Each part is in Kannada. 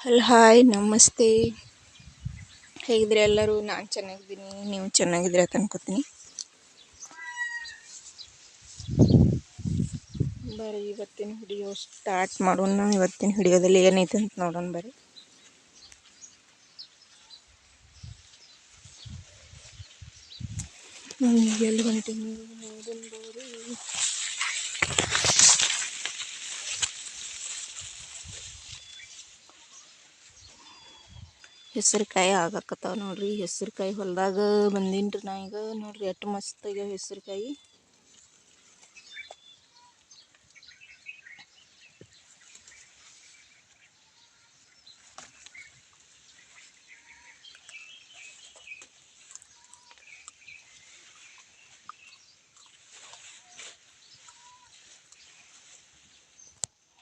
ಹಲೋ ಹಾಯ್ ನಮಸ್ತೆ. ಹೇಗಿದ್ರೆ ಎಲ್ಲರೂ? ನಾನು ಚೆನ್ನಾಗಿದ್ದೀನಿ, ನೀವು ಚೆನ್ನಾಗಿದ್ರೆ ಅಂತ ಅನ್ಕೋತೀನಿ. ಬರೀ ಇವತ್ತಿನ ವಿಡಿಯೋ ಸ್ಟಾರ್ಟ್ ಮಾಡೋಣ. ಇವತ್ತಿನ ವಿಡಿಯೋದಲ್ಲಿ ಏನೈತೆ ಅಂತ ನೋಡೋಣ. ಬರೀ ಎಲ್ಲಿ ಹೊಂಟೀನಿ ನೋಡೋಣ. ಹೆಸರುಕಾಯಿ ಆಗಕತ್ತಾವ ನೋಡ್ರಿ. ಹೆಸರುಕಾಯಿ ಹೊಲದಾಗ ಬಂದೀನಿ ನಾ ಈಗ. ನೋಡ್ರಿ ಎಷ್ಟು ಮಸ್ತ್ ಆಗ್ಯಾವ ಹೆಸರುಕಾಯಿ.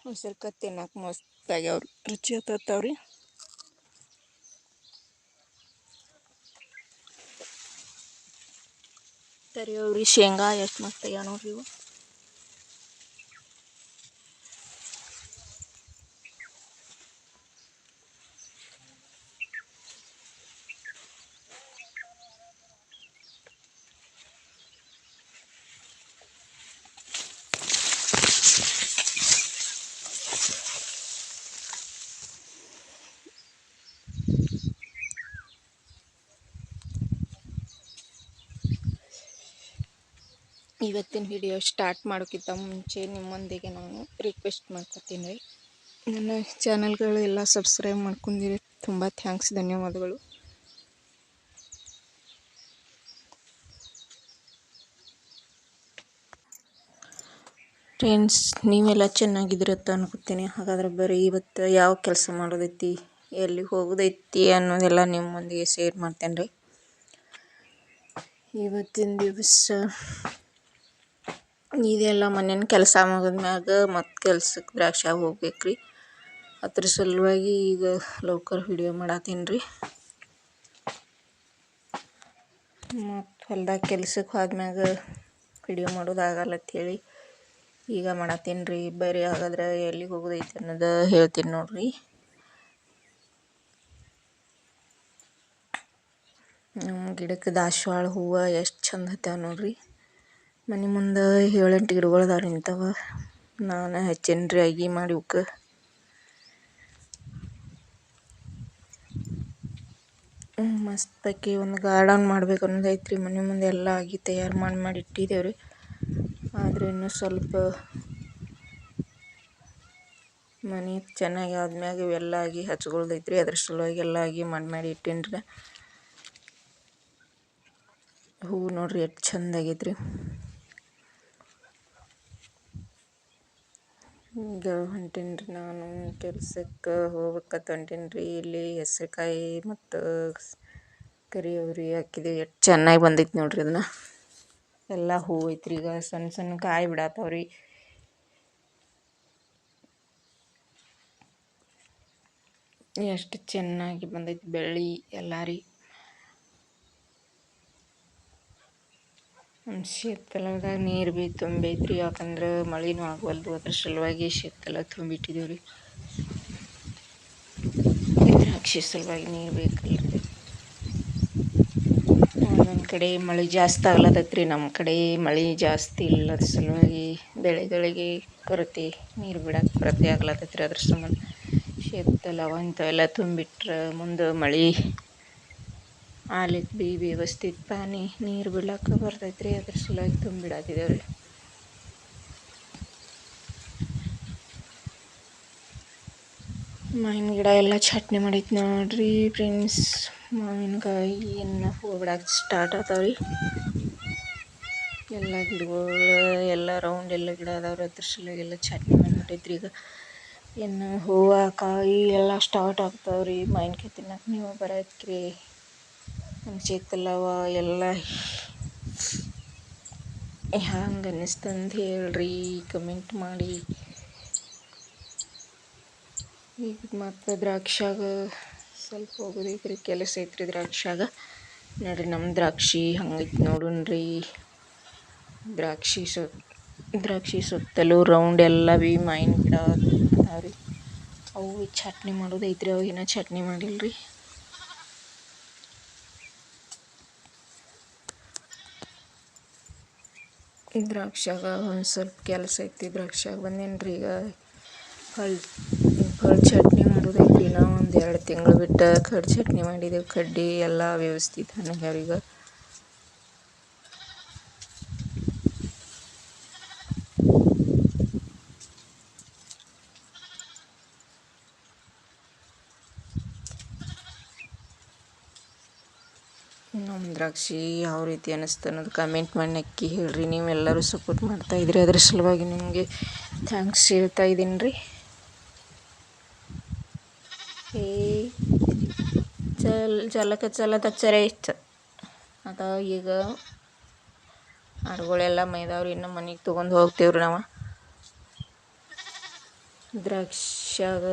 ಹೆಸರುಕಾಯಿ ತಿನ್ನಕ್ಕೆ ಮಸ್ತ್ ಆಗ್ಯಾವ್ರಿ, ರುಚಿ ಹತ್ತವ್ರಿ. ತರಿಯವ್ರಿ ಶೇಂಗಾ ಎಷ್ಟು ಮಸ್ತ್ ಆಗ್ಯಾವ ನೋಡ್ರಿ ಇವು. ಇವತ್ತಿನ ವಿಡಿಯೋ ಸ್ಟಾರ್ಟ್ ಮಾಡೋಕ್ಕಿಂತ ಮುಂಚೆ ನಿಮ್ಮೊಂದಿಗೆ ನಾನು ರಿಕ್ವೆಸ್ಟ್ ಮಾಡ್ಕೊತೀನಿ ರೀ. ನನ್ನ ಚಾನಲ್ಗಳು ಎಲ್ಲ ಸಬ್ಸ್ಕ್ರೈಬ್ ಮಾಡ್ಕೊಂಡಿರಿ, ತುಂಬ ಥ್ಯಾಂಕ್ಸ್, ಧನ್ಯವಾದಗಳು. ಫ್ರೆಂಡ್ಸ್, ನೀವೆಲ್ಲ ಚೆನ್ನಾಗಿದ್ದೀರತ್ತ ಅನ್ಕೋತೀನಿ. ಹಾಗಾದ್ರೆ ಬರೀ ಇವತ್ತು ಯಾವ ಕೆಲಸ ಮಾಡೋದೈತಿ, ಎಲ್ಲಿ ಹೋಗೋದೈತಿ ಅನ್ನೋದೆಲ್ಲ ನಿಮ್ಮೊಂದಿಗೆ ಶೇರ್ ಮಾಡ್ತೇನೆ ರೀ. ಇವತ್ತಿನ ದಿವಸ ಇದೆಲ್ಲ ಮನೇನ ಕೆಲಸ ಮುಗಿದ್ಮ್ಯಾಗ ಮತ್ತು ಕೆಲ್ಸಕ್ಕೆ ದ್ರಾಕ್ಷಾಗ ಹೋಗ್ಬೇಕ್ರಿ. ಅದ್ರ ಸಲುವಾಗಿ ಈಗ ಲೌಕರ್ ವಿಡಿಯೋ ಮಾಡತ್ತೀನಿ ರೀ. ಮತ್ತು ಹೊಲ್ದಾಗ ಕೆಲ್ಸಕ್ಕೆ ಹೋದ್ಮ್ಯಾಗ ವಿಡಿಯೋ ಮಾಡೋದಾಗಲ್ಲ ಅಂಥೇಳಿ ಈಗ ಮಾಡತ್ತೀನಿ ರೀ. ಬರೀ ಹಾಗಾದ್ರೆ ಎಲ್ಲಿಗೆ ಹೋಗೋದೈತಿ ಅನ್ನೋದು ಹೇಳ್ತೀನಿ ನೋಡ್ರಿ. ನಮ್ಮ ಗಿಡಕ್ಕೆ ದಾಸವಾಳ ಹೂವು ಎಷ್ಟು ಚಂದ ಹತ್ಯಾವ ನೋಡ್ರಿ. ಮನೆ ಮುಂದೆ 7-8 ಗಿಡಗಳು ಅದಾವ ನಿಂತವ. ನಾನು ಹಚ್ಚೇನಿ ರೀ ಅಗಿ ಮಾಡಿ ಇವಕ್ಕೆ. ಮಸ್ತಾಗಿ ಒಂದು ಗಾರ್ಡನ್ ಮಾಡ್ಬೇಕು ಅನ್ನೋದು ಐತ್ರಿ. ಮನೆ ಮುಂದೆ ಎಲ್ಲ ಆಗಿ ತಯಾರು ಮಾಡಿ ಇಟ್ಟಿದ್ದೇವ್ರಿ. ಆದರೆ ಇನ್ನೂ ಸ್ವಲ್ಪ ಮನೆ ಚೆನ್ನಾಗಿ ಆದ್ಮ್ಯಾಗ ಇವೆಲ್ಲ ಆಗಿ ಹಚ್ಕೊಳ್ದೈತ್ರಿ. ಅದ್ರ ಸಲುವಾಗಿ ಎಲ್ಲ ಆಗಿ ಮಾಡಿ ಇಟ್ಟೇನಿ ರೀ. ಹೂವು ನೋಡ್ರಿ ಎಷ್ಟು ಚಂದ ಆಗೈತ್ರಿ. ಈಗ ಹೊಂಟೀನಿ ರೀ, ನಾನು ಕೆಲ್ಸಕ್ಕೆ ಹೋಗ್ಬೇಕಂತ ಹೊಂಟೀನಿ ರೀ. ಇಲ್ಲಿ ಹೆಸರುಕಾಯಿ ಮತ್ತು ಕರಿಯವ್ರಿ ಹಾಕಿದ್ದೀವಿ. ಎಷ್ಟು ಚೆನ್ನಾಗಿ ಬಂದೈತಿ ನೋಡ್ರಿ. ಅದನ್ನ ಎಲ್ಲ ಹೂವು ಐತ್ರಿ. ಈಗ ಸಣ್ಣ ಸಣ್ಣ ಕಾಯಿ ಬಿಡತ್ತವ್ರಿ. ಎಷ್ಟು ಚೆನ್ನಾಗಿ ಬಂದೈತಿ ಬೆಳ್ಳಿ ಎಲ್ಲ ರೀ. ಶೀತಕಾಲದಾಗ ನೀರು ಭೀ ತುಂಬೈತ್ರಿ, ಯಾಕಂದ್ರೆ ಮಳೆನೂ ಆಗವಲ್ದು. ಅದ್ರ ಸಲುವಾಗಿ ಶೀತಕಾಲ ತುಂಬಿಟ್ಟಿದ್ದೀವಿ ರೀ. ದ್ರಾಕ್ಷಿ ಸಲುವಾಗಿ ನೀರು ಬೇಕಲ್ಲ ರೀ. ಒಂದೊಂದು ಕಡೆ ಮಳೆ ಜಾಸ್ತಿ ಆಗ್ಲತ್ತೈತ್ರಿ, ನಮ್ಮ ಕಡೆ ಮಳೆ ಜಾಸ್ತಿ ಇಲ್ಲದ ಸಲುವಾಗಿ ಬೆಳೆಗಳಿಗೆ ಕೊರತೆ, ನೀರು ಬಿಡಕ್ಕೆ ಕೊರತೆ ಆಗ್ಲತ್ತೈತ್ರಿ. ಅದ್ರ ಸಂಬಂಧ ಶೀತಲ ಇಂಥವೆಲ್ಲ ತುಂಬಿಟ್ರೆ ಮುಂದೆ ಮಳೆ ಆಲಿಕ್ಕೆ ಭೀ ವ್ಯವಸ್ಥಿತ ಪಾನಿ ನೀರು ಬಿಡ್ಲಕ್ಕ ಬರ್ತೈತ್ರಿ. ಅದ್ರ ಸಲುವಾಗಿ ತುಂಬಿಡತ್ತಿದ್ದೇವೆ ರೀ. ಮಾವಿನ ಗಿಡ ಎಲ್ಲ ಚಟ್ನಿ ಮಾಡೈತಿ ನೋಡ್ರಿ ಫ್ರೆಂಡ್ಸ್. ಮಾವಿನಕಾಯಿ ಇನ್ನು ಹೂವು ಬಿಡಕ್ಕೆ ಸ್ಟಾರ್ಟ್ ಆತಾವ್ರಿ. ಎಲ್ಲ ಗಿಡಗಳು ಎಲ್ಲ ರೌಂಡ್ ಎಲ್ಲ ಗಿಡ ಅದಾವ್ರಿ. ಅದ್ರ ಸಲುವಾಗಿ ಎಲ್ಲ ಚಟ್ನಿ ಮಾಡಿಬಿಟ್ಟೈತ್ರಿ. ಈಗ ಇನ್ನು ಹೂವು ಕಾಯಿ ಎಲ್ಲ ಸ್ಟಾರ್ಟ್ ಆಗ್ತಾವ್ರಿ. ಮಾವಿನಕಾಯಿ ತಿನ್ನಕ್ಕೆ ನೀವು ಬರತ್ರಿ. ಅನ್ಸೈತಲ್ಲವ ಎಲ್ಲ ಹ್ಯಾಂಗೆ ಅನ್ನಿಸ್ತಂದು ಹೇಳ್ರಿ, ಕಮೆಂಟ್ ಮಾಡಿ. ಈಗ ಮತ್ತು ದ್ರಾಕ್ಷಾಗ ಸ್ವಲ್ಪ ಹೋಗೋದೈತ್ರಿ, ಕೆಲಸ ಐತ್ರಿ ದ್ರಾಕ್ಷಾಗ. ನೋಡ್ರಿ ನಮ್ಮ ದ್ರಾಕ್ಷಿ ಹಂಗೈತಿ ನೋಡೋಣ್ರಿ. ದ್ರಾಕ್ಷಿ ಸುತ್ತಲೂ ರೌಂಡ್ ಎಲ್ಲ ಭೀ ಮಾವಿನ ಗಿಡ ಅದಾವ್ರಿ. ಅವು ಚಟ್ನಿ ಮಾಡೋದು ಐತ್ರಿ, ಅವು ಇನ್ನೂ ಚಟ್ನಿ ಮಾಡಿಲ್ರಿ. ದ್ರಾಕ್ಷಾಗ ಒಂದು ಸ್ವಲ್ಪ ಕೆಲಸ ಐತಿ, ದ್ರಾಕ್ಷಾಗ ಬಂದೇನ್ರಿ. ಈಗ ಕಳ್ಳು ಚಟ್ನಿ ಮಾಡೋದೈತಿ. ನಾವು ಒಂದು 2 ತಿಂಗಳು ಬಿಟ್ಟು ಕಡ್ಡಿ ಚಟ್ನಿ ಮಾಡಿದೆವು. ಕಡ್ಡಿ ಎಲ್ಲ ವ್ಯವಸ್ಥಿತ ಈಗ ನಮ್ಮ ದ್ರಾಕ್ಷಿ ಯಾವ ರೀತಿ ಅನ್ನಿಸ್ತು ಅನ್ನೋದು ಕಮೆಂಟ್ ಮಾಡಿ ನಕ್ಕಿ ಹೇಳ್ರಿ. ನೀವೆಲ್ಲರೂ ಸಪೋರ್ಟ್ ಮಾಡ್ತಾಯಿದ್ರಿ, ಅದ್ರ ಸಲುವಾಗಿ ನಿಮಗೆ ಥ್ಯಾಂಕ್ಸ್ ಹೇಳ್ತಾ ಇದ್ದೀನಿ ರೀ. ಚಲತ ಚರೆ ಇತ್ತು ಅದ. ಈಗ ಆಡುಗಳೆಲ್ಲ ಮೈದಾವ್ರಿ, ಇನ್ನು ಮನೆಗೆ ತೊಗೊಂಡು ಹೋಗ್ತೇವ್ರಿ ನಾವು. ದ್ರಾಕ್ಷಾಗ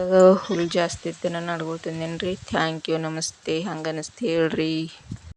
ಹುಲ್ ಜಾಸ್ತಿ ಇತ್ತು, ನಾನು ಆಡುಗಳು ತಿಂದೇನಿ ರೀ. ಥ್ಯಾಂಕ್ ಯು, ನಮಸ್ತೆ. ಹಂಗೆ ಅನ್ನಿಸ್ತು ಹೇಳ್ರಿ.